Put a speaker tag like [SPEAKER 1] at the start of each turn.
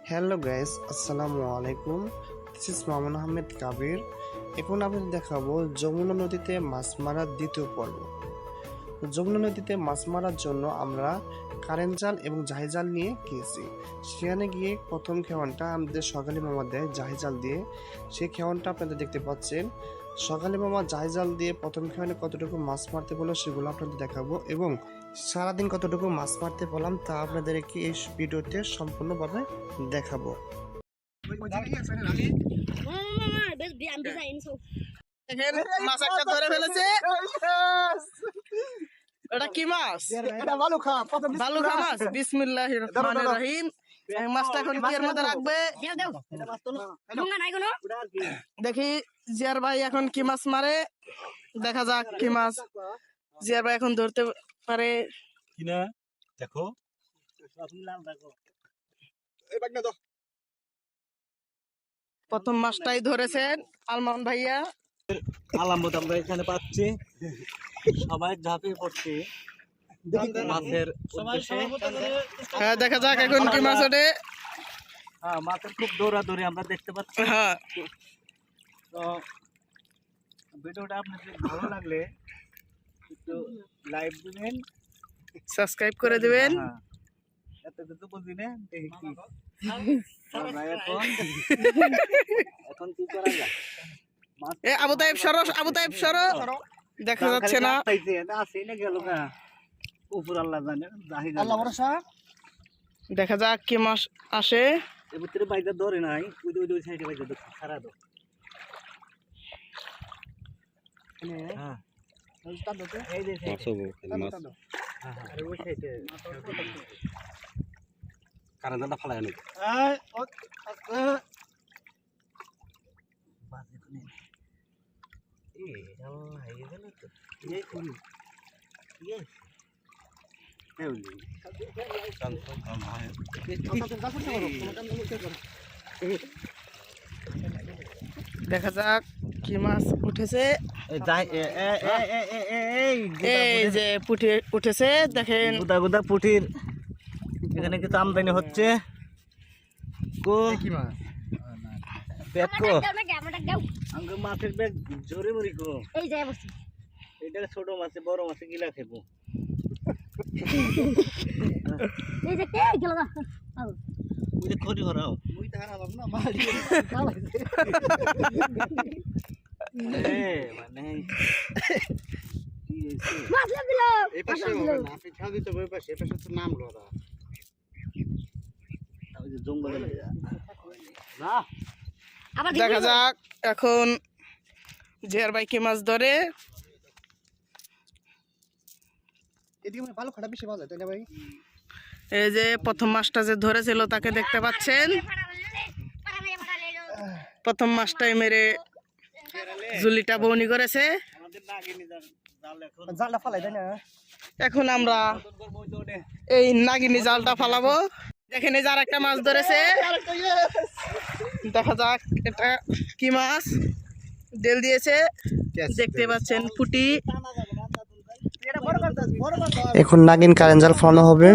[SPEAKER 1] Hello guys, আসসালামু আলাইকুম। This is Mamun Ahmed Kabir. এখন আপনাদের দেখাবো যমুনা নদীতে মাছ মারার দ্বিতীয় পর্ব। যমুনা নদীতে মাছ মারার জন্য আমরা কারেন্ট জাল এবং জাহি জাল নিয়ে গিয়েছি। সেখানে গিয়ে প্রথম খেওয়ানটা আমাদের সকালে মামা দেয় জাহি জাল দিয়ে। সেই খেওয়ানটা আপনাদের দেখতে পাচ্ছেন। সকালে মামা জাহি জাল দিয়ে প্রথম খেওয়ানে কতটুকু মাছ মারতে বললো সেগুলো আপনাদের দেখাবো, এবং সারাদিন কতটুকু মাছ মারতে বললাম তা আপনাদেরকে এই ভিডিওতে সম্পূর্ণভাবে দেখাবো।
[SPEAKER 2] মাছ একটা ধরে ফেলেছে। এটা কি মাছ? বালুখা মাছ। বিসমিল্লাহির রহমানির রহিম। এই মাছটা এখন কি এর মধ্যে রাখবে? দেখি জিয়ার ভাই এখন কি মাছ মারে, দেখা যাক কি মাছ জিয়ার ভাই এখন ধরতে পারে
[SPEAKER 3] কিনা। দেখো
[SPEAKER 2] প্রথম মাছটাই ধরেছেন আলমান ভাইয়া।
[SPEAKER 3] আলামত আমরা এখানে পাচ্ছি, সবাই ঝাঁপিয়ে পড়ছে মাছের উদ্দেশ্যে।
[SPEAKER 2] হ্যাঁ, দেখা যাক এখন কি মাছ ওঠে।
[SPEAKER 3] হ্যাঁ, মাছের খুব দৌড়াদৌড়ি আমরা দেখতে পাচ্ছি।
[SPEAKER 2] হ্যাঁ,
[SPEAKER 3] তো ভিডিওটা আপনাদের ভালো লাগলে একটু লাইক দিবেন,
[SPEAKER 2] সাবস্ক্রাইব করে দিবেন।
[SPEAKER 3] হ্যাঁ, এত কিছু বুঝি না, দেখি কি আমরা এখন কি করা যায়।
[SPEAKER 2] এ আবু তাইব সরো, আবু তাইব সরো, দেখা যাচ্ছে না।
[SPEAKER 3] উপর আল্লাহ জানে,
[SPEAKER 1] আল্লাহ ভরসা।
[SPEAKER 2] দেখা যাক কি মাছ আসে।
[SPEAKER 3] এর ভিতরে বাইজা ধরে নাই, ওই সাইডে বাইজা ধরে সারা দাও। হ্যাঁ, এই যে ওই সাইডে কারেন্টটা ফালায় অনেক।
[SPEAKER 2] দেখা যাক কি মাছ উঠেছে। এই যে পুঁটি উঠেছে, দেখেন।
[SPEAKER 3] গুদা গুদা পুঁটির এখানে কিছু আমদানি হচ্ছে। ব্যাগ কো আমাকে মাছের ব্যাগ জোরে মরি কো। এটা ছোট মাছে বড় মাছে গিলা খেবো। ওই যে খড়ি ভরাও মানে
[SPEAKER 2] দেখা যাক এখন জিয়ার ভাই কি মাছ ধরে। এই যে প্রথম মাছটা যে ধরেছিল তাকে দেখতে পাচ্ছেন। প্রথম মাছটাই মেরে জুলিটা বউনি করেছে। এখন আমরা এই নাগিনী জালটা ফালাবো। দেখেন এই যে আরেকটা মাছ ধরেছে, দেখা যাক এটা কি মাছ। ডেল দিয়েছে, দেখতে পাচ্ছেন পুঁটি।
[SPEAKER 1] এখন নাগিন কারেন্ট জাল ফালানো হবে।